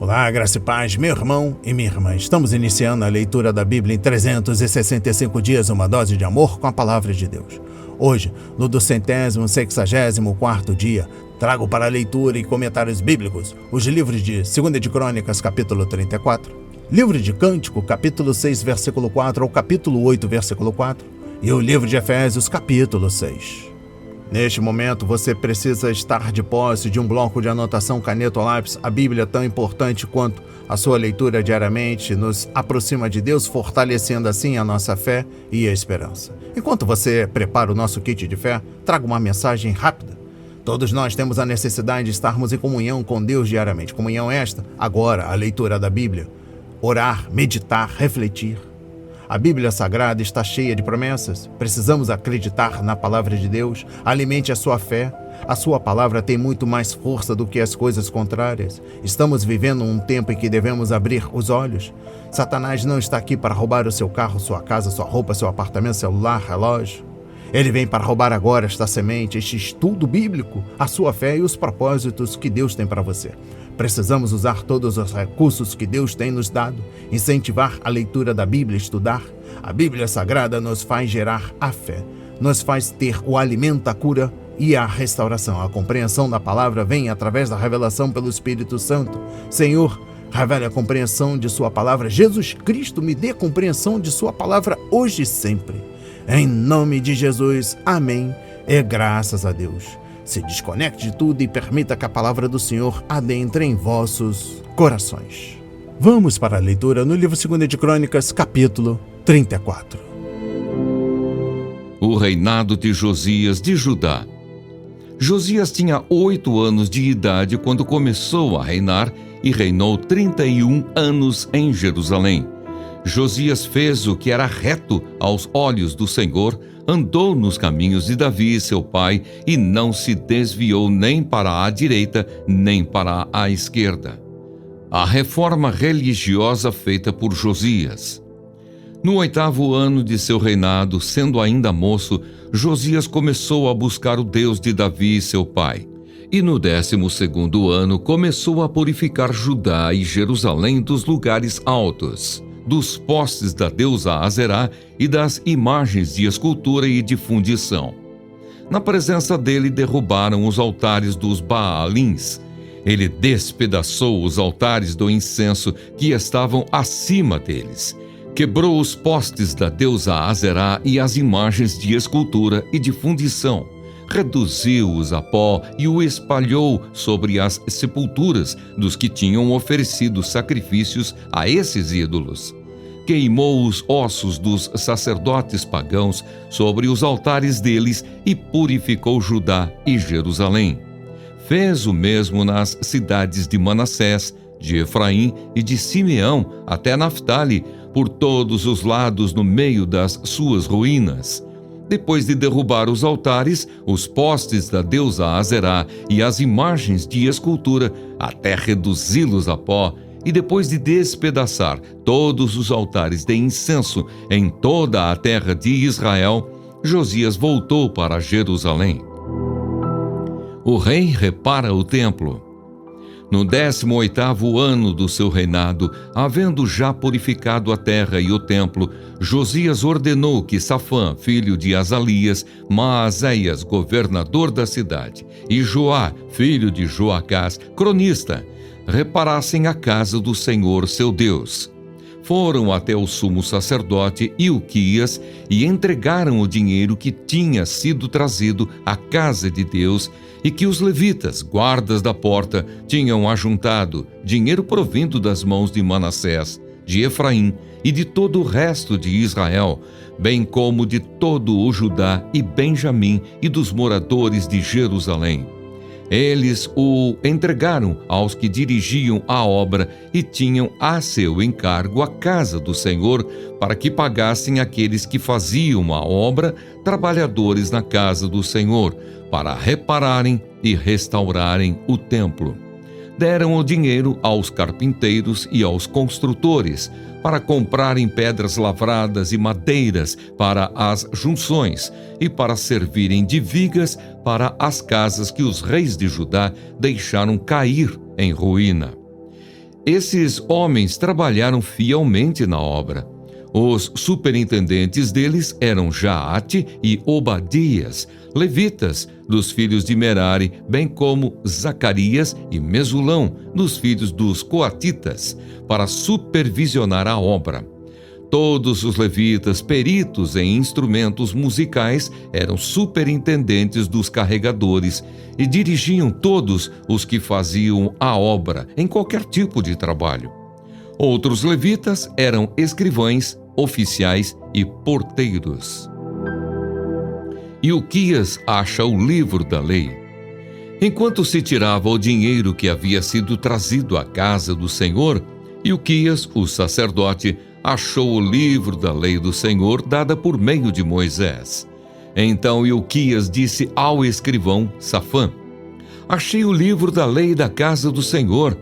Olá, graça e paz, meu irmão e minha irmã. Estamos iniciando a leitura da Bíblia em 365 dias, uma dose de amor com a palavra de Deus. Hoje, no 264º dia, trago para a leitura e comentários bíblicos os livros de 2 de Crônicas, capítulo 34, livro de Cântico, capítulo 6, versículo 4 ao capítulo 8, versículo 4, e o livro de Efésios, capítulo 6. Neste momento, você precisa estar de posse de um bloco de anotação, caneta ou lápis. A Bíblia, tão importante quanto a sua leitura diariamente, nos aproxima de Deus, fortalecendo assim a nossa fé e a esperança. Enquanto você prepara o nosso kit de fé, trago uma mensagem rápida. Todos nós temos a necessidade de estarmos em comunhão com Deus diariamente. Comunhão esta, agora, a leitura da Bíblia. Orar, meditar, refletir. A Bíblia Sagrada está cheia de promessas. Precisamos acreditar na palavra de Deus. Alimente a sua fé. A sua palavra tem muito mais força do que as coisas contrárias. Estamos vivendo um tempo em que devemos abrir os olhos. Satanás não está aqui para roubar o seu carro, sua casa, sua roupa, seu apartamento, celular, relógio. Ele vem para roubar agora esta semente, este estudo bíblico, a sua fé e os propósitos que Deus tem para você. Precisamos usar todos os recursos que Deus tem nos dado, incentivar a leitura da Bíblia, estudar. A Bíblia Sagrada nos faz gerar a fé, nos faz ter o alimento, a cura e a restauração. A compreensão da palavra vem através da revelação pelo Espírito Santo. Senhor, revele a compreensão de sua palavra. Jesus Cristo, me dê compreensão de sua palavra hoje e sempre. Em nome de Jesus, amém e graças a Deus. Se desconecte de tudo e permita que a palavra do Senhor adentre em vossos corações. Vamos para a leitura no livro 2 de Crônicas, capítulo 34. O reinado de Josias de Judá. Josias tinha 8 anos de idade quando começou a reinar e reinou 31 anos em Jerusalém. Josias fez o que era reto aos olhos do Senhor, andou nos caminhos de Davi, seu pai, e não se desviou nem para a direita, nem para a esquerda. A reforma religiosa feita por Josias. No 8º ano de seu reinado, sendo ainda moço, Josias começou a buscar o Deus de Davi, seu pai. E no 12º ano começou a purificar Judá e Jerusalém dos lugares altos, dos postes da deusa Azerá e das imagens de escultura e de fundição. Na presença dele derrubaram os altares dos Baalins. Ele despedaçou os altares do incenso que estavam acima deles. Quebrou os postes da deusa Azerá e as imagens de escultura e de fundição. Reduziu-os a pó e o espalhou sobre as sepulturas dos que tinham oferecido sacrifícios a esses ídolos. Queimou os ossos dos sacerdotes pagãos sobre os altares deles e purificou Judá e Jerusalém. Fez o mesmo nas cidades de Manassés, de Efraim e de Simeão, até Naftali, por todos os lados no meio das suas ruínas. Depois de derrubar os altares, os postes da deusa Azerá e as imagens de escultura, até reduzi-los a pó, e depois de despedaçar todos os altares de incenso em toda a terra de Israel, Josias voltou para Jerusalém. O rei repara o templo. No 18º ano do seu reinado, havendo já purificado a terra e o templo, Josias ordenou que Safã, filho de Azalias, Maazéias, governador da cidade, e Joá, filho de Joacás, cronista, reparassem a casa do Senhor seu Deus. Foram até o sumo sacerdote Ilquias e entregaram o dinheiro que tinha sido trazido à casa de Deus e que os levitas, guardas da porta, tinham ajuntado, dinheiro provindo das mãos de Manassés, de Efraim e de todo o resto de Israel, bem como de todo o Judá e Benjamim e dos moradores de Jerusalém. Eles o entregaram aos que dirigiam a obra e tinham a seu encargo a casa do Senhor, para que pagassem aqueles que faziam a obra, trabalhadores na casa do Senhor, para repararem e restaurarem o templo. Deram o dinheiro aos carpinteiros e aos construtores, para comprarem pedras lavradas e madeiras para as junções, e para servirem de vigas para as casas que os reis de Judá deixaram cair em ruína. Esses homens trabalharam fielmente na obra. Os superintendentes deles eram Jaate e Obadias, levitas, dos filhos de Merari, bem como Zacarias e Mesulão, dos filhos dos coatitas, para supervisionar a obra. Todos os levitas, peritos em instrumentos musicais, eram superintendentes dos carregadores e dirigiam todos os que faziam a obra em qualquer tipo de trabalho. Outros levitas eram escrivães, oficiais e porteiros. Ilquias acha o livro da lei. Enquanto se tirava o dinheiro que havia sido trazido à casa do Senhor, Ilquias, o sacerdote, achou o livro da lei do Senhor dada por meio de Moisés. Então Ilquias disse ao escrivão Safã: achei o livro da lei da casa do Senhor.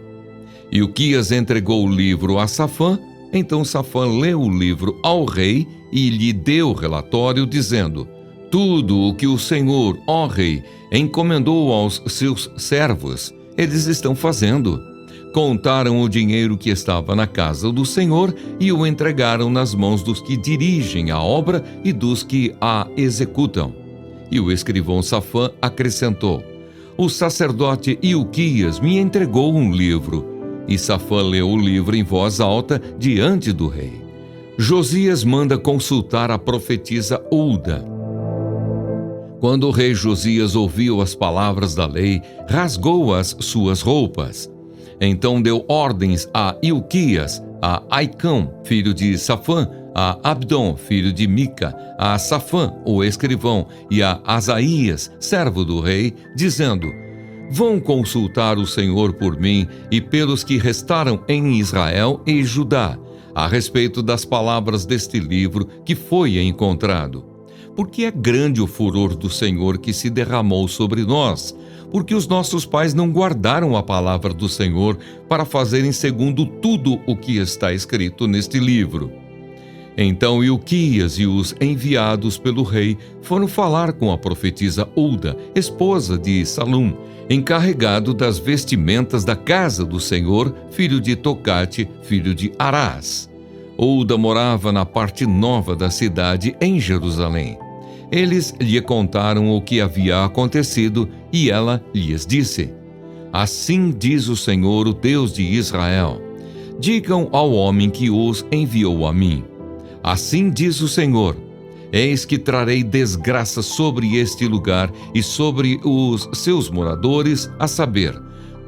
Ilquias entregou o livro a Safã, então Safã leu o livro ao rei e lhe deu relatório, dizendo: tudo o que o Senhor, ó rei, encomendou aos seus servos, eles estão fazendo. Contaram o dinheiro que estava na casa do Senhor e o entregaram nas mãos dos que dirigem a obra e dos que a executam. E o escrivão Safã acrescentou: o sacerdote Ilquias me entregou um livro. E Safã leu o livro em voz alta diante do rei. Josias manda consultar a profetisa Hulda. Quando o rei Josias ouviu as palavras da lei, rasgou as suas roupas. Então deu ordens a Ilquias, a Aicão, filho de Safã, a Abdon, filho de Mica, a Safã, o escrivão, e a Asaías, servo do rei, dizendo: vão consultar o Senhor por mim e pelos que restaram em Israel e Judá, a respeito das palavras deste livro que foi encontrado. Porque é grande o furor do Senhor que se derramou sobre nós, porque os nossos pais não guardaram a palavra do Senhor para fazerem segundo tudo o que está escrito neste livro. Então Ilquias e os enviados pelo rei foram falar com a profetisa Hulda, esposa de Salum, encarregado das vestimentas da casa do Senhor, filho de Tocate, filho de Arás. Hulda morava na parte nova da cidade, em Jerusalém. Eles lhe contaram o que havia acontecido e ela lhes disse: assim diz o Senhor, o Deus de Israel: digam ao homem que os enviou a mim. Assim diz o Senhor: eis que trarei desgraça sobre este lugar e sobre os seus moradores, a saber,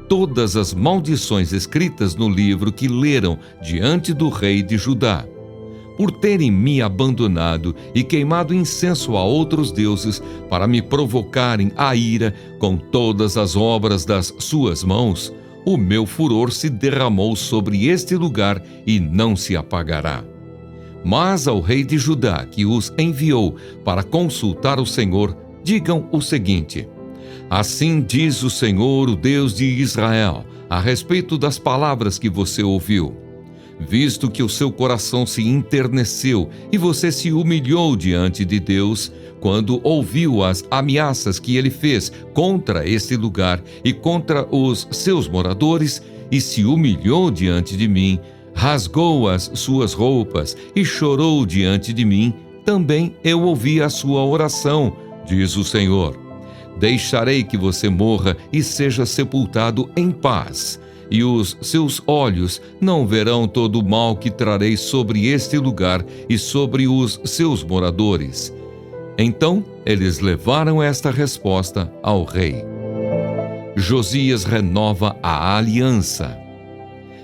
todas as maldições escritas no livro que leram diante do rei de Judá. Por terem me abandonado e queimado incenso a outros deuses para me provocarem a ira com todas as obras das suas mãos, o meu furor se derramou sobre este lugar e não se apagará. Mas ao rei de Judá, que os enviou para consultar o Senhor, digam o seguinte: assim diz o Senhor, o Deus de Israel, a respeito das palavras que você ouviu. Visto que o seu coração se enterneceu e você se humilhou diante de Deus, quando ouviu as ameaças que ele fez contra este lugar e contra os seus moradores, e se humilhou diante de mim, rasgou as suas roupas e chorou diante de mim, também eu ouvi a sua oração, diz o Senhor. Deixarei que você morra e seja sepultado em paz, e os seus olhos não verão todo o mal que trarei sobre este lugar e sobre os seus moradores. Então eles levaram esta resposta ao rei. Josias renova a aliança.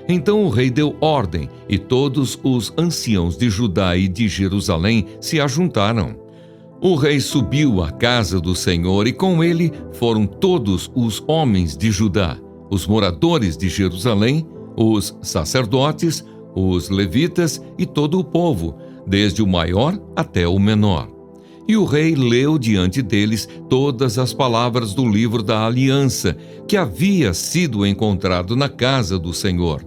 Então o rei deu ordem, e todos os anciãos de Judá e de Jerusalém se ajuntaram. O rei subiu à casa do Senhor, e com ele foram todos os homens de Judá, os moradores de Jerusalém, os sacerdotes, os levitas e todo o povo, desde o maior até o menor. E o rei leu diante deles todas as palavras do livro da aliança, que havia sido encontrado na casa do Senhor.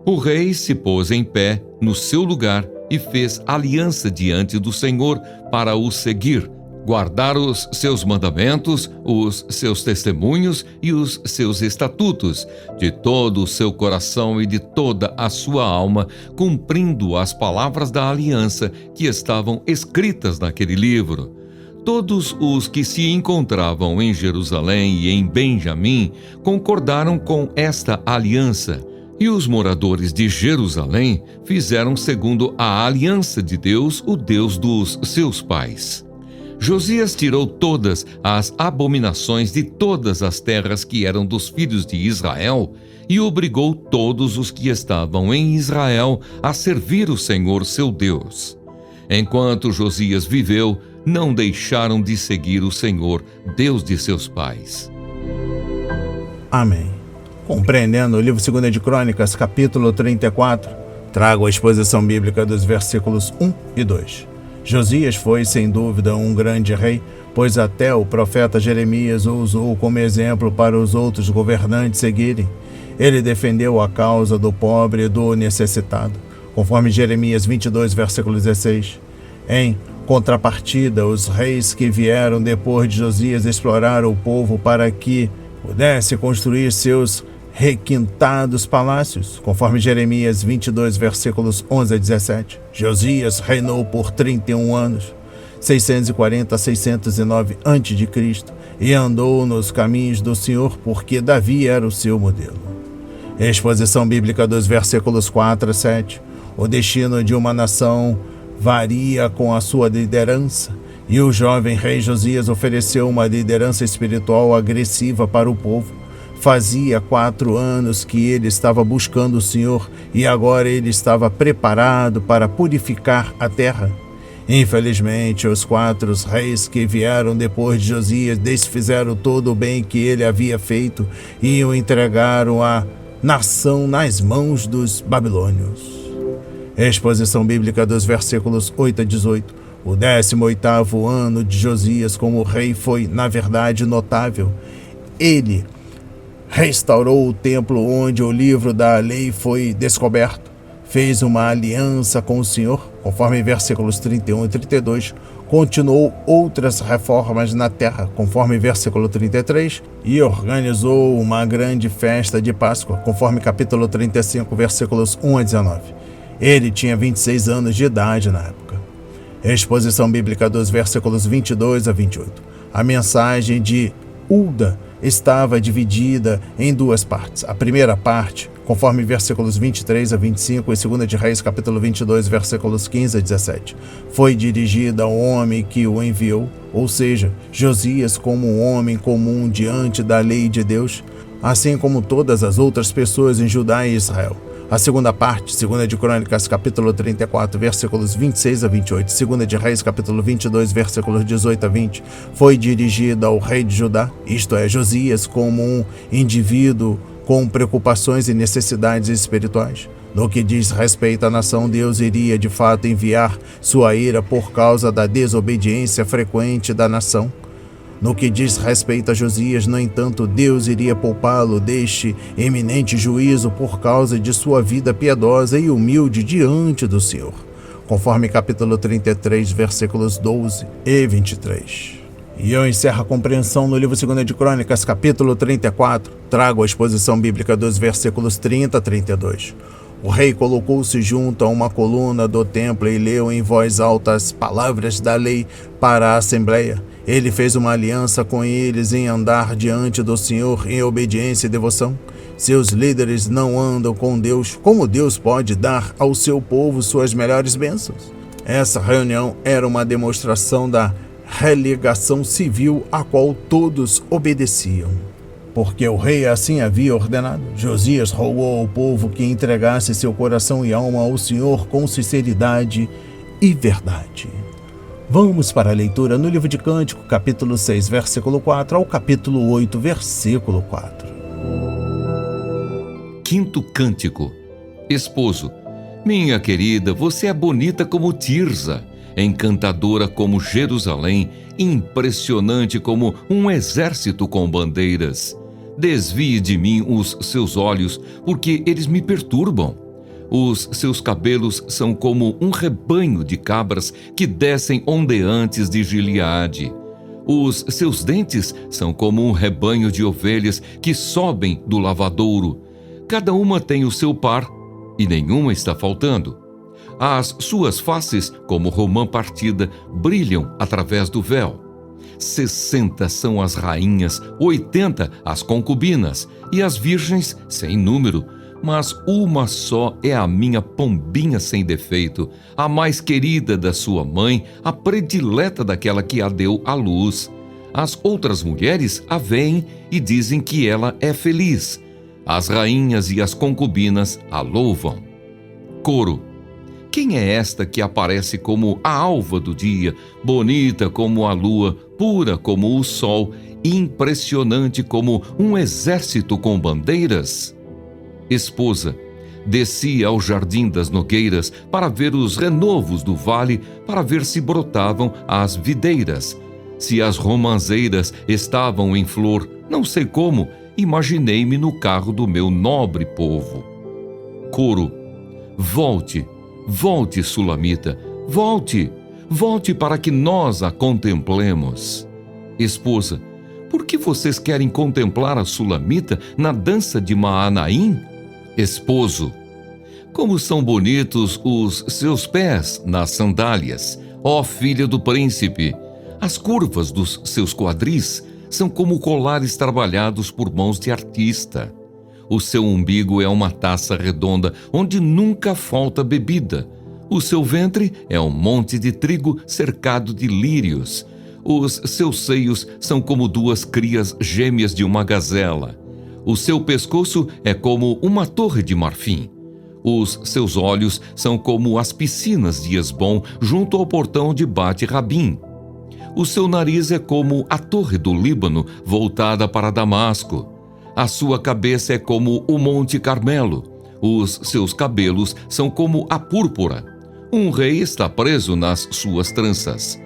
O rei se pôs em pé no seu lugar e fez aliança diante do Senhor para o seguir, guardar os seus mandamentos, os seus testemunhos e os seus estatutos, de todo o seu coração e de toda a sua alma, cumprindo as palavras da aliança que estavam escritas naquele livro. Todos os que se encontravam em Jerusalém e em Benjamim concordaram com esta aliança, e os moradores de Jerusalém fizeram segundo a aliança de Deus, o Deus dos seus pais. Josias tirou todas as abominações de todas as terras que eram dos filhos de Israel e obrigou todos os que estavam em Israel a servir o Senhor seu Deus. Enquanto Josias viveu, não deixaram de seguir o Senhor, Deus de seus pais. Amém. Compreendendo o livro 2 de Crônicas, capítulo 34, trago a exposição bíblica dos versículos 1 e 2. Josias foi, sem dúvida, um grande rei, pois até o profeta Jeremias o usou como exemplo para os outros governantes seguirem. Ele defendeu a causa do pobre e do necessitado, conforme Jeremias 22, versículo 16. Em contrapartida, os reis que vieram depois de Josias exploraram o povo para que pudesse construir seus requintados palácios, conforme Jeremias 22, versículos 11 a 17. Josias reinou por 31 anos, 640 a 609 a.C., e andou nos caminhos do Senhor, porque Davi era o seu modelo. Exposição bíblica dos versículos 4 a 7. O destino de uma nação varia com a sua liderança, e o jovem rei Josias ofereceu uma liderança espiritual agressiva para o povo. Fazia 4 anos que ele estava buscando o Senhor e agora ele estava preparado para purificar a terra. Infelizmente, os 4 reis que vieram depois de Josias desfizeram todo o bem que ele havia feito e o entregaram a nação nas mãos dos babilônios. Exposição bíblica dos versículos 8 a 18. O 18º ano de Josias como rei foi, na verdade, notável. Ele restaurou o templo onde o livro da lei foi descoberto, fez uma aliança com o Senhor, conforme versículos 31 e 32, continuou outras reformas na terra, conforme versículo 33, e organizou uma grande festa de Páscoa, conforme capítulo 35, versículos 1 a 19. Ele tinha 26 anos de idade na época. Exposição bíblica dos versículos 22 a 28. A mensagem de Hulda estava dividida em 2 partes. A primeira parte, conforme versículos 23 a 25 e 2 de Reis, capítulo 22, versículos 15 a 17, foi dirigida ao homem que o enviou, ou seja, Josias como um homem comum diante da lei de Deus, assim como todas as outras pessoas em Judá e Israel. A segunda parte, 2 de Crônicas, capítulo 34, versículos 26 a 28, 2 de Reis, capítulo 22, versículos 18 a 20, foi dirigida ao rei de Judá, isto é, Josias, como um indivíduo com preocupações e necessidades espirituais. No que diz respeito à nação, Deus iria de fato enviar sua ira por causa da desobediência frequente da nação. No que diz respeito a Josias, no entanto, Deus iria poupá-lo deste eminente juízo por causa de sua vida piedosa e humilde diante do Senhor, conforme capítulo 33, versículos 12 e 23. E eu encerro a compreensão no livro 2 de Crônicas, capítulo 34, trago a exposição bíblica dos versículos 30 a 32. O rei colocou-se junto a uma coluna do templo e leu em voz alta as palavras da lei para a assembleia. Ele fez uma aliança com eles em andar diante do Senhor em obediência e devoção. Seus líderes não andam com Deus. Como Deus pode dar ao seu povo suas melhores bênçãos? Essa reunião era uma demonstração da religação civil a qual todos obedeciam, porque o rei assim havia ordenado. Josias rogou ao povo que entregasse seu coração e alma ao Senhor com sinceridade e verdade. Vamos para a leitura no livro de Cântico, capítulo 6, versículo 4 ao capítulo 8, versículo 4. Quinto cântico. Esposo, minha querida, você é bonita como Tirza, encantadora como Jerusalém, impressionante como um exército com bandeiras. Desvie de mim os seus olhos, porque eles me perturbam. Os seus cabelos são como um rebanho de cabras que descem ondeantes de Gileade. Os seus dentes são como um rebanho de ovelhas que sobem do lavadouro. Cada uma tem o seu par, e nenhuma está faltando. As suas faces, como romã partida, brilham através do véu. 60 são as rainhas, 80 as concubinas, e as virgens sem número. Mas uma só é a minha pombinha sem defeito, a mais querida da sua mãe, a predileta daquela que a deu à luz. As outras mulheres a veem e dizem que ela é feliz. As rainhas e as concubinas a louvam. Coro. Quem é esta que aparece como a alva do dia, bonita como a lua, pura como o sol, impressionante como um exército com bandeiras? Esposa, desci ao jardim das nogueiras para ver os renovos do vale, para ver se brotavam as videiras. Se as romãzeiras estavam em flor, não sei como, imaginei-me no carro do meu nobre povo. Coro. Volte, volte, Sulamita, volte, volte para que nós a contemplemos. Esposa, por que vocês querem contemplar a Sulamita na dança de Maanaim? Esposo, como são bonitos os seus pés nas sandálias, ó filha do príncipe! As curvas dos seus quadris são como colares trabalhados por mãos de artista. O seu umbigo é uma taça redonda onde nunca falta bebida. O seu ventre é um monte de trigo cercado de lírios. Os seus seios são como duas crias gêmeas de uma gazela. O seu pescoço é como uma torre de marfim. Os seus olhos são como as piscinas de Hesbom junto ao portão de Bate-Rabim. O seu nariz é como a torre do Líbano voltada para Damasco. A sua cabeça é como o Monte Carmelo. Os seus cabelos são como a púrpura. Um rei está preso nas suas tranças.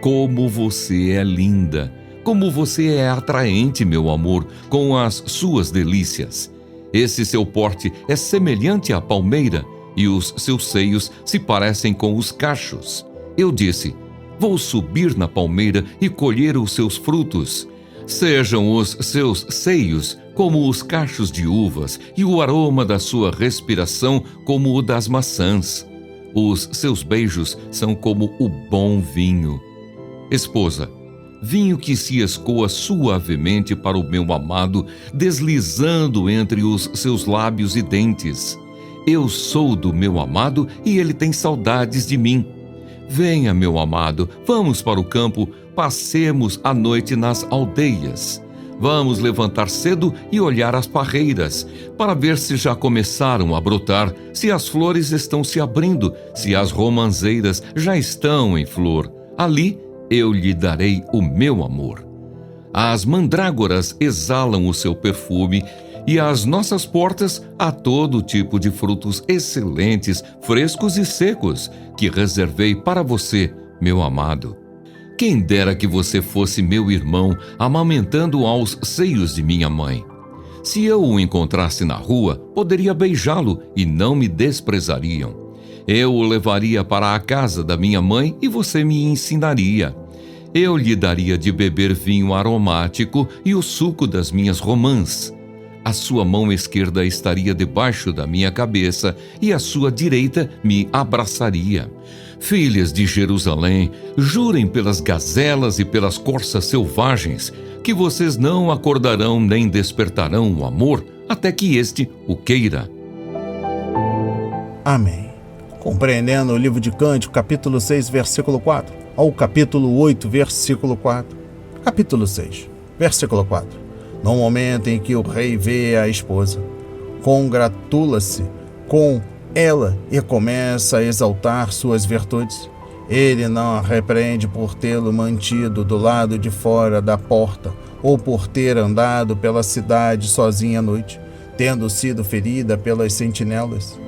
Como você é linda! Como você é atraente, meu amor, com as suas delícias. Esse seu porte é semelhante à palmeira, e os seus seios se parecem com os cachos. Eu disse, vou subir na palmeira e colher os seus frutos. Sejam os seus seios como os cachos de uvas, e o aroma da sua respiração como o das maçãs. Os seus beijos são como o bom vinho. Esposa, vinho que se escoa suavemente para o meu amado, deslizando entre os seus lábios e dentes. Eu sou do meu amado e ele tem saudades de mim. Venha, meu amado, vamos para o campo, passemos a noite nas aldeias. Vamos levantar cedo e olhar as parreiras, para ver se já começaram a brotar, se as flores estão se abrindo, se as romãzeiras já estão em flor. Ali eu lhe darei o meu amor. As mandrágoras exalam o seu perfume, e às nossas portas há todo tipo de frutos excelentes, frescos e secos, que reservei para você, meu amado. Quem dera que você fosse meu irmão, amamentando aos seios de minha mãe. Se eu o encontrasse na rua, poderia beijá-lo e não me desprezariam. Eu o levaria para a casa da minha mãe e você me ensinaria. Eu lhe daria de beber vinho aromático e o suco das minhas romãs. A sua mão esquerda estaria debaixo da minha cabeça e a sua direita me abraçaria. Filhas de Jerusalém, jurem pelas gazelas e pelas corças selvagens que vocês não acordarão nem despertarão o amor até que este o queira. Amém. Compreendendo o livro de Cântico, capítulo 6, versículo 4, ao capítulo 8, versículo 4. Capítulo 6, versículo 4. No momento em que o rei vê a esposa, congratula-se com ela e começa a exaltar suas virtudes. Ele não a repreende por tê-lo mantido do lado de fora da porta ou por ter andado pela cidade sozinha à noite, tendo sido ferida pelas sentinelas.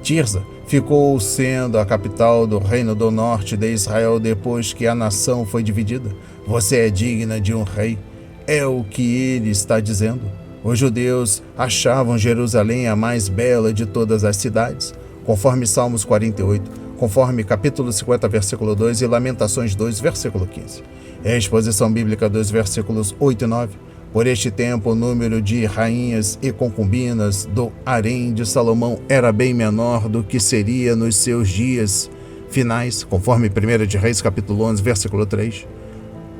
Tirza ficou sendo a capital do reino do norte de Israel depois que a nação foi dividida. Você é digna de um rei. É o que ele está dizendo. Os judeus achavam Jerusalém a mais bela de todas as cidades, conforme Salmos 48, conforme capítulo 50, versículo 2 e Lamentações 2, versículo 15. É a exposição bíblica dos versículos 8 e 9. Por este tempo, o número de rainhas e concubinas do harém de Salomão era bem menor do que seria nos seus dias finais, conforme 1 de Reis, capítulo 11, versículo 3.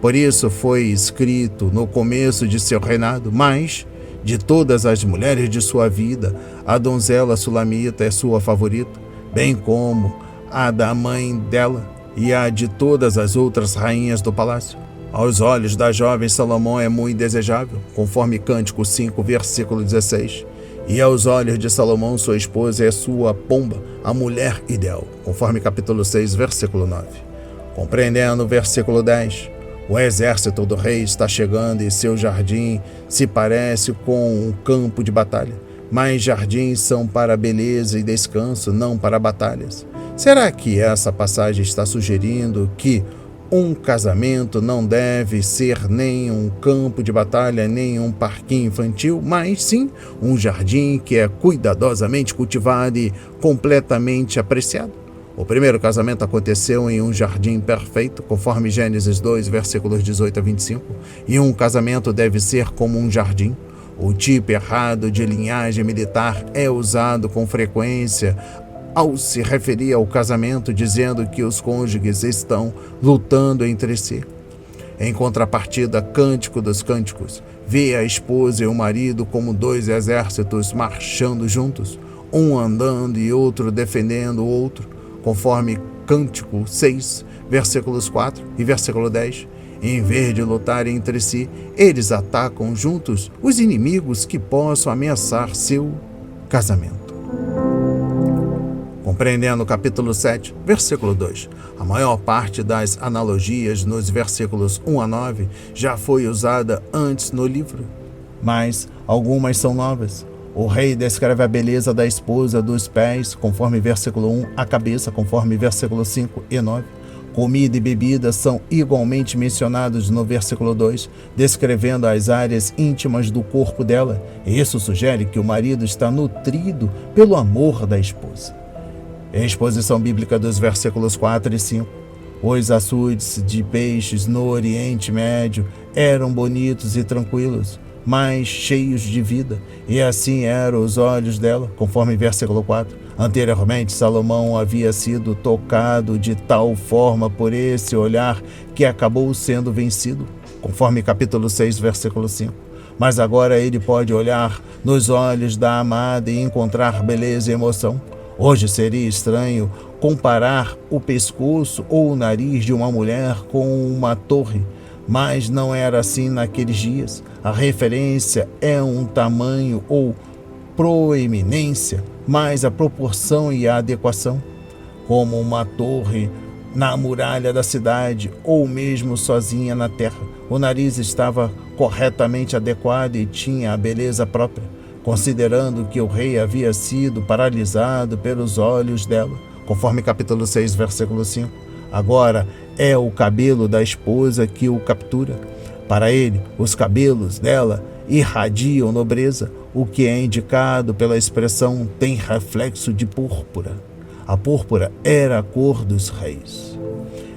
Por isso foi escrito no começo de seu reinado, mas de todas as mulheres de sua vida, a donzela sulamita é sua favorita, bem como a da mãe dela e a de todas as outras rainhas do palácio. Aos olhos da jovem, Salomão é muito desejável, conforme Cântico 5, versículo 16. E aos olhos de Salomão, sua esposa é sua pomba, a mulher ideal, conforme capítulo 6, versículo 9. Compreendendo o versículo 10, o exército do rei está chegando e seu jardim se parece com um campo de batalha. Mas jardins são para beleza e descanso, não para batalhas. Será que essa passagem está sugerindo que um casamento não deve ser nem um campo de batalha, nem um parquinho infantil, mas sim um jardim que é cuidadosamente cultivado e completamente apreciado? O primeiro casamento aconteceu em um jardim perfeito, conforme Gênesis 2, versículos 18 a 25, e um casamento deve ser como um jardim. O tipo errado de linhagem militar é usado com frequência ao se referir ao casamento, dizendo que os cônjuges estão lutando entre si. Em contrapartida, Cântico dos Cânticos vê a esposa e o marido como dois exércitos marchando juntos, um andando e outro defendendo o outro, conforme Cântico 6, versículos 4 e versículo 10. Em vez de lutarem entre si, eles atacam juntos os inimigos que possam ameaçar seu casamento. Compreendendo o capítulo 7, versículo 2. A maior parte das analogias nos versículos 1 a 9 já foi usada antes no livro, mas algumas são novas. O rei descreve a beleza da esposa dos pés, conforme versículo 1, a cabeça, conforme versículo 5 e 9. Comida e bebida são igualmente mencionados no versículo 2, descrevendo as áreas íntimas do corpo dela. Isso sugere que o marido está nutrido pelo amor da esposa. Exposição bíblica dos versículos 4 e 5. Os açudes de peixes no Oriente Médio eram bonitos e tranquilos, mas cheios de vida, e assim eram os olhos dela, conforme versículo 4. Anteriormente, Salomão havia sido tocado de tal forma por esse olhar que acabou sendo vencido, conforme capítulo 6, versículo 5. Mas agora ele pode olhar nos olhos da amada e encontrar beleza e emoção. Hoje seria estranho comparar o pescoço ou o nariz de uma mulher com uma torre, mas não era assim naqueles dias. A referência é um tamanho ou proeminência, mas a proporção e a adequação, como uma torre na muralha da cidade ou mesmo sozinha na terra. O nariz estava corretamente adequado e tinha a beleza própria, considerando que o rei havia sido paralisado pelos olhos dela, conforme capítulo 6, versículo 5. Agora é o cabelo da esposa que o captura. Para ele, os cabelos dela irradiam nobreza, o que é indicado pela expressão tem reflexo de púrpura. A púrpura era a cor dos reis.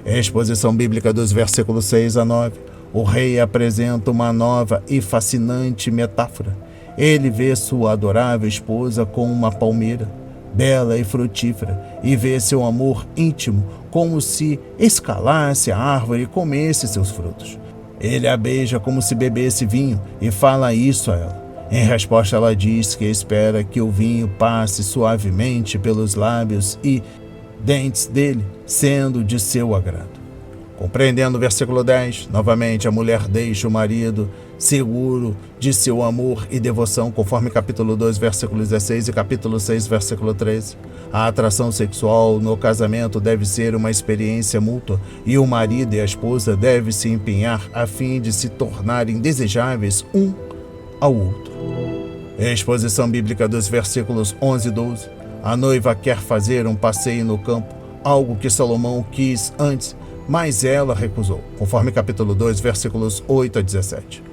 Exposição bíblica dos versículos 6 a 9. O rei apresenta uma nova e fascinante metáfora. Ele vê sua adorável esposa como uma palmeira, bela e frutífera, e vê seu amor íntimo como se escalasse a árvore e comesse seus frutos. Ele a beija como se bebesse vinho e fala isso a ela. Em resposta, ela diz que espera que o vinho passe suavemente pelos lábios e dentes dele, sendo de seu agrado. Compreendendo o versículo 10, novamente a mulher deixa o marido seguro de seu amor e devoção, conforme capítulo 2, versículo 16 e capítulo 6, versículo 13. A atração sexual no casamento deve ser uma experiência mútua e o marido e a esposa devem se empenhar a fim de se tornarem desejáveis um ao outro. Exposição bíblica dos versículos 11 e 12. A noiva quer fazer um passeio no campo, algo que Salomão quis antes, mas ela recusou, conforme capítulo 2, versículos 8 a 17.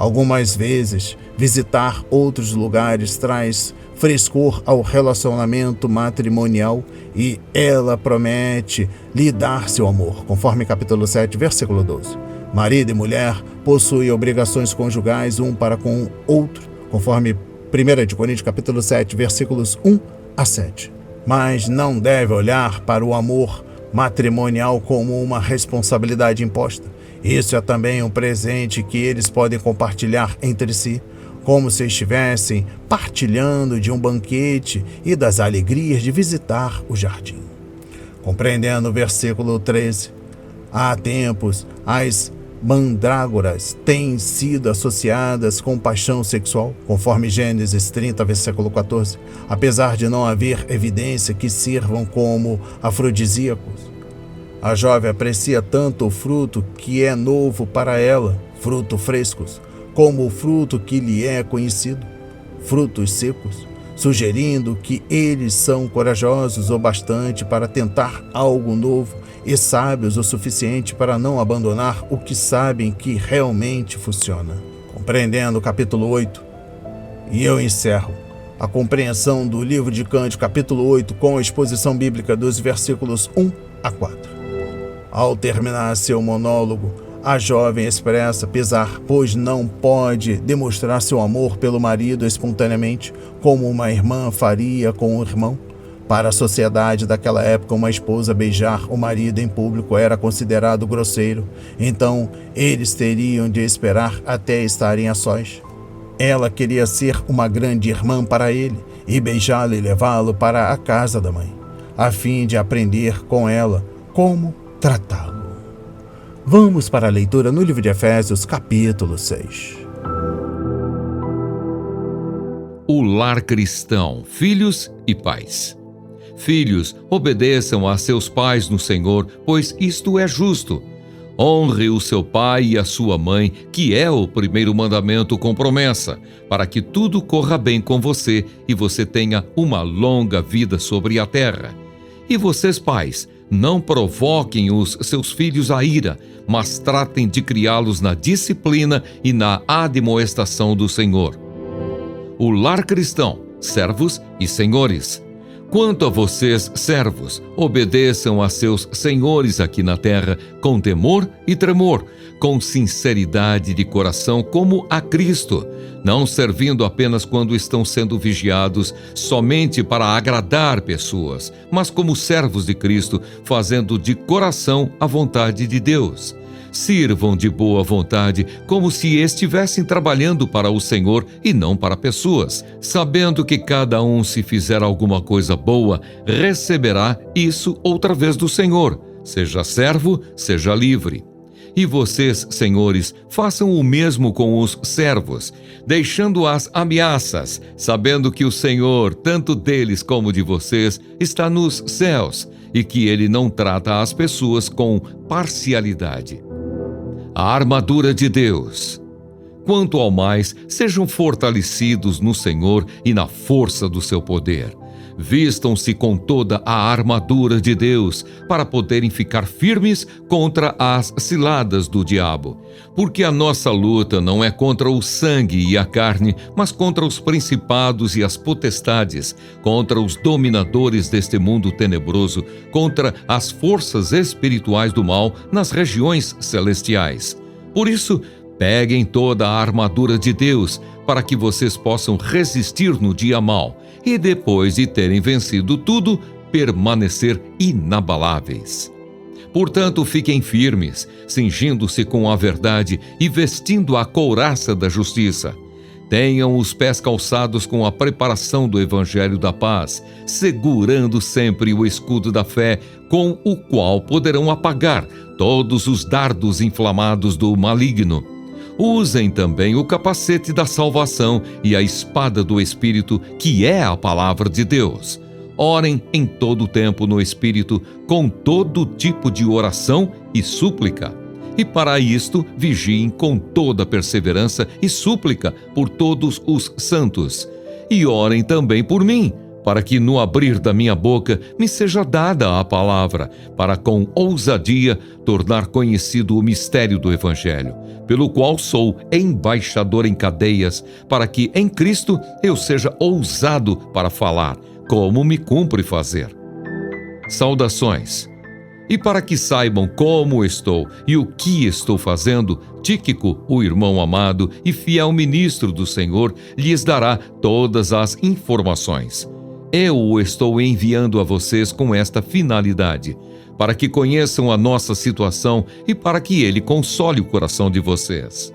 Algumas vezes, visitar outros lugares traz frescor ao relacionamento matrimonial e ela promete lhe dar seu amor, conforme capítulo 7, versículo 12. Marido e mulher possuem obrigações conjugais um para com o outro, conforme 1 Coríntios capítulo 7, versículos 1 a 7. Mas não deve olhar para o amor matrimonial como uma responsabilidade imposta. Isso é também um presente que eles podem compartilhar entre si, como se estivessem partilhando de um banquete e das alegrias de visitar o jardim. Compreendendo o versículo 13, há tempos as mandrágoras têm sido associadas com paixão sexual, conforme Gênesis 30, versículo 14, apesar de não haver evidência que sirvam como afrodisíacos. A jovem aprecia tanto o fruto que é novo para ela, frutos frescos, como o fruto que lhe é conhecido, frutos secos, sugerindo que eles são corajosos o bastante para tentar algo novo e sábios o suficiente para não abandonar o que sabem que realmente funciona. Compreendendo o capítulo 8, e eu encerro a compreensão do livro de Cânticos, capítulo 8, com a exposição bíblica dos versículos 1 a 4. Ao terminar seu monólogo, a jovem expressa pesar, pois não pode demonstrar seu amor pelo marido espontaneamente, como uma irmã faria com o irmão. Para a sociedade daquela época, uma esposa beijar o marido em público era considerado grosseiro, então eles teriam de esperar até estarem a sós. Ela queria ser uma grande irmã para ele e beijá-lo e levá-lo para a casa da mãe, a fim de aprender com ela como tratá-lo. Vamos para a leitura no livro de Efésios, capítulo 6. O lar cristão, filhos e pais. Filhos, obedeçam a seus pais no Senhor, pois isto é justo. Honre o seu pai e a sua mãe, que é o primeiro mandamento com promessa, para que tudo corra bem com você e você tenha uma longa vida sobre a terra. E vocês, pais, não provoquem os seus filhos à ira, mas tratem de criá-los na disciplina e na admoestação do Senhor. O lar cristão, servos e senhores. Quanto a vocês, servos, obedeçam a seus senhores aqui na terra com temor e tremor, com sinceridade de coração como a Cristo, não servindo apenas quando estão sendo vigiados somente para agradar pessoas, mas como servos de Cristo, fazendo de coração a vontade de Deus. Sirvam de boa vontade, como se estivessem trabalhando para o Senhor e não para pessoas, sabendo que cada um, se fizer alguma coisa boa, receberá isso outra vez do Senhor, seja servo, seja livre. E vocês, senhores, façam o mesmo com os servos, deixando as ameaças, sabendo que o Senhor, tanto deles como de vocês, está nos céus, e que Ele não trata as pessoas com parcialidade. A armadura de Deus. Quanto ao mais, sejam fortalecidos no Senhor e na força do seu poder. Vistam-se com toda a armadura de Deus, para poderem ficar firmes contra as ciladas do diabo. Porque a nossa luta não é contra o sangue e a carne, mas contra os principados e as potestades, contra os dominadores deste mundo tenebroso, contra as forças espirituais do mal nas regiões celestiais. Por isso, peguem toda a armadura de Deus, para que vocês possam resistir no dia mau, e depois de terem vencido tudo, permanecer inabaláveis. Portanto, fiquem firmes, cingindo-se com a verdade e vestindo a couraça da justiça. Tenham os pés calçados com a preparação do Evangelho da paz, segurando sempre o escudo da fé, com o qual poderão apagar todos os dardos inflamados do maligno. Usem também o capacete da salvação e a espada do Espírito, que é a palavra de Deus. Orem em todo o tempo no Espírito, com todo tipo de oração e súplica. E para isto, vigiem com toda perseverança e súplica por todos os santos. E orem também por mim, para que no abrir da minha boca me seja dada a palavra, para com ousadia tornar conhecido o mistério do Evangelho, pelo qual sou embaixador em cadeias, para que em Cristo eu seja ousado para falar, como me cumpre fazer. Saudações. E para que saibam como estou e o que estou fazendo, Tíquico, o irmão amado e fiel ministro do Senhor, lhes dará todas as informações. Eu o estou enviando a vocês com esta finalidade, para que conheçam a nossa situação e para que ele console o coração de vocês.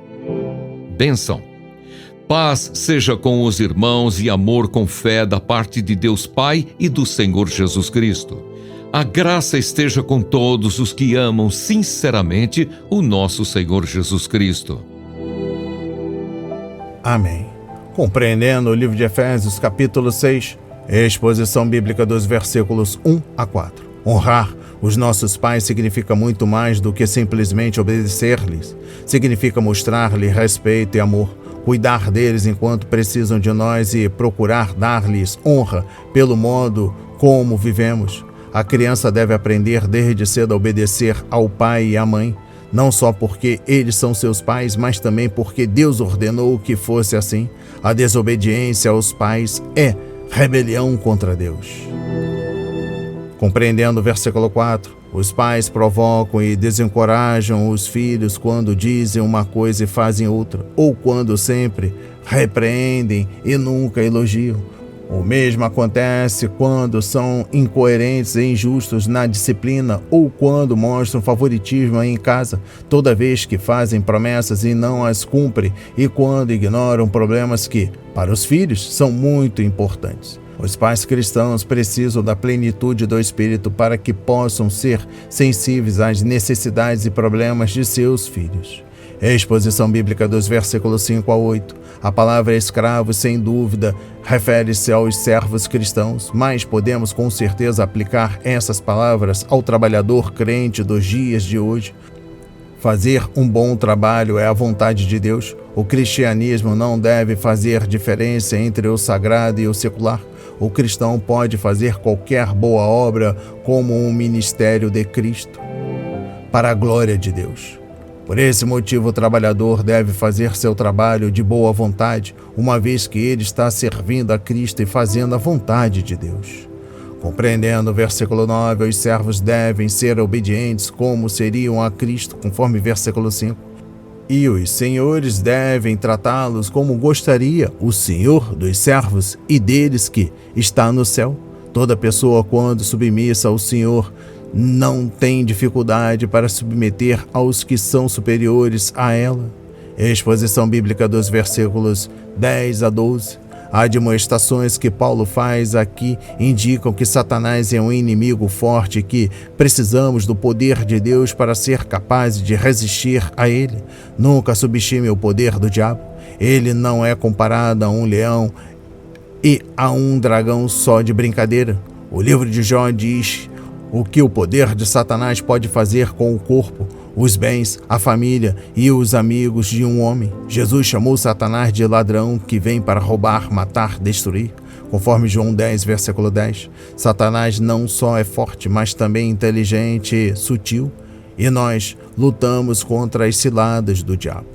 Bênção. Paz seja com os irmãos e amor com fé da parte de Deus Pai e do Senhor Jesus Cristo. A graça esteja com todos os que amam sinceramente o nosso Senhor Jesus Cristo. Amém. Compreendendo o livro de Efésios, capítulo 6, exposição bíblica dos versículos 1 a 4. Honrar os nossos pais significa muito mais do que simplesmente obedecer-lhes. Significa mostrar-lhes respeito e amor, cuidar deles enquanto precisam de nós e procurar dar-lhes honra pelo modo como vivemos. A criança deve aprender desde cedo a obedecer ao pai e à mãe, não só porque eles são seus pais, mas também porque Deus ordenou que fosse assim. A desobediência aos pais é rebelião contra Deus. Compreendendo o versículo 4, os pais provocam e desencorajam os filhos quando dizem uma coisa e fazem outra, ou quando sempre repreendem e nunca elogiam. O mesmo acontece quando são incoerentes e injustos na disciplina ou quando mostram favoritismo em casa, toda vez que fazem promessas e não as cumprem e quando ignoram problemas que, para os filhos, são muito importantes. Os pais cristãos precisam da plenitude do Espírito para que possam ser sensíveis às necessidades e problemas de seus filhos. Exposição bíblica dos versículos 5 a 8. A palavra escravo, sem dúvida, refere-se aos servos cristãos, mas podemos com certeza aplicar essas palavras ao trabalhador crente dos dias de hoje. Fazer um bom trabalho é a vontade de Deus. O cristianismo não deve fazer diferença entre o sagrado e o secular. O cristão pode fazer qualquer boa obra como um ministério de Cristo, para a glória de Deus. Por esse motivo, o trabalhador deve fazer seu trabalho de boa vontade, uma vez que ele está servindo a Cristo e fazendo a vontade de Deus. Compreendendo o versículo 9, os servos devem ser obedientes como seriam a Cristo, conforme versículo 5. E os senhores devem tratá-los como gostaria o Senhor dos servos e deles que está no céu. Toda pessoa, quando submissa ao Senhor, não tem dificuldade para submeter aos que são superiores a ela. Exposição bíblica dos versículos 10 a 12. Admoestações que Paulo faz aqui indicam que Satanás é um inimigo forte e que precisamos do poder de Deus para ser capazes de resistir a ele. Nunca subestime o poder do diabo. Ele não é comparado a um leão e a um dragão só de brincadeira. O livro de Jó diz o que o poder de Satanás pode fazer com o corpo, os bens, a família e os amigos de um homem. Jesus chamou Satanás de ladrão que vem para roubar, matar, destruir. Conforme João 10, versículo 10. Satanás não só é forte, mas também inteligente e sutil. E nós lutamos contra as ciladas do diabo.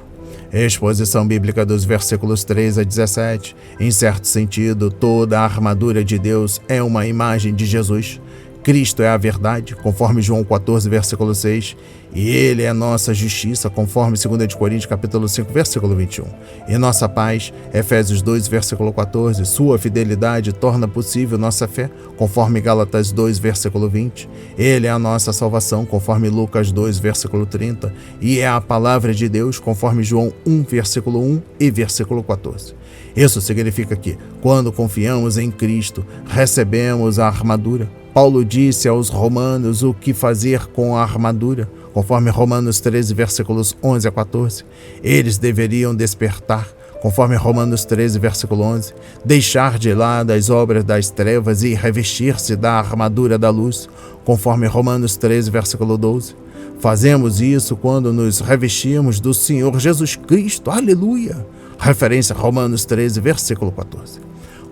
Exposição bíblica dos versículos 3 a 17. Em certo sentido, toda a armadura de Deus é uma imagem de Jesus. Cristo é a verdade, conforme João 14, versículo 6, e Ele é nossa justiça, conforme 2 Coríntios, capítulo 5, versículo 21. E nossa paz, Efésios 2, versículo 14, sua fidelidade torna possível nossa fé, conforme Gálatas 2, versículo 20. Ele é a nossa salvação, conforme Lucas 2, versículo 30, e é a palavra de Deus, conforme João 1, versículo 1 e versículo 14. Isso significa que, quando confiamos em Cristo, recebemos a armadura. Paulo disse aos romanos o que fazer com a armadura, conforme Romanos 13, versículos 11 a 14. Eles deveriam despertar, conforme Romanos 13, versículo 11, deixar de lado as obras das trevas e revestir-se da armadura da luz, conforme Romanos 13, versículo 12. Fazemos isso quando nos revestimos do Senhor Jesus Cristo, aleluia! Referência a Romanos 13, versículo 14.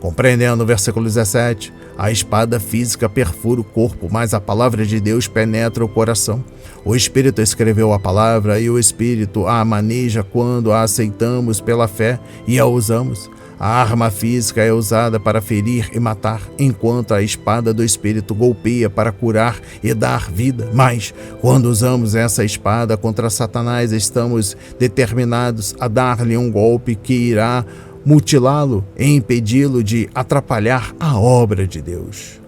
Compreendendo o versículo 17, a espada física perfura o corpo, mas a palavra de Deus penetra o coração. O Espírito escreveu a palavra e o Espírito a maneja quando a aceitamos pela fé e a usamos. A arma física é usada para ferir e matar, enquanto a espada do Espírito golpeia para curar e dar vida. Mas, quando usamos essa espada contra Satanás, estamos determinados a dar-lhe um golpe que irá mutilá-lo e impedi-lo de atrapalhar a obra de Deus.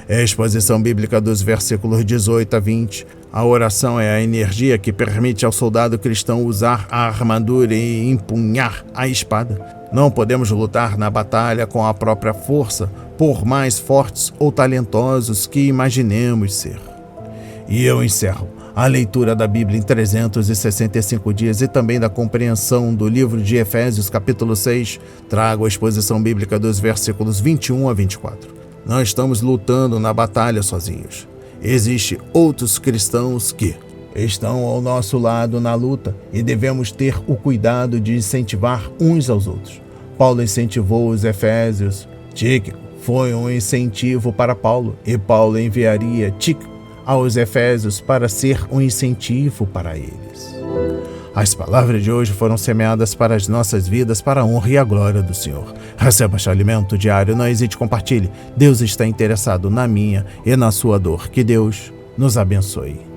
Exposição bíblica dos versículos 18 a 20. A oração é a energia que permite ao soldado cristão usar a armadura e empunhar a espada. Não podemos lutar na batalha com a própria força, por mais fortes ou talentosos que imaginemos ser. E eu encerro a leitura da Bíblia em 365 dias e também da compreensão do livro de Efésios, capítulo 6, trago a exposição bíblica dos versículos 21 a 24. Não estamos lutando na batalha sozinhos. Existem outros cristãos que estão ao nosso lado na luta e devemos ter o cuidado de incentivar uns aos outros. Paulo incentivou os efésios, Tíquico foi um incentivo para Paulo e Paulo enviaria Tíquico aos efésios para ser um incentivo para eles. As palavras de hoje foram semeadas para as nossas vidas, para a honra e a glória do Senhor. Receba este alimento diário, não hesite, compartilhe. Deus está interessado na minha e na sua dor. Que Deus nos abençoe.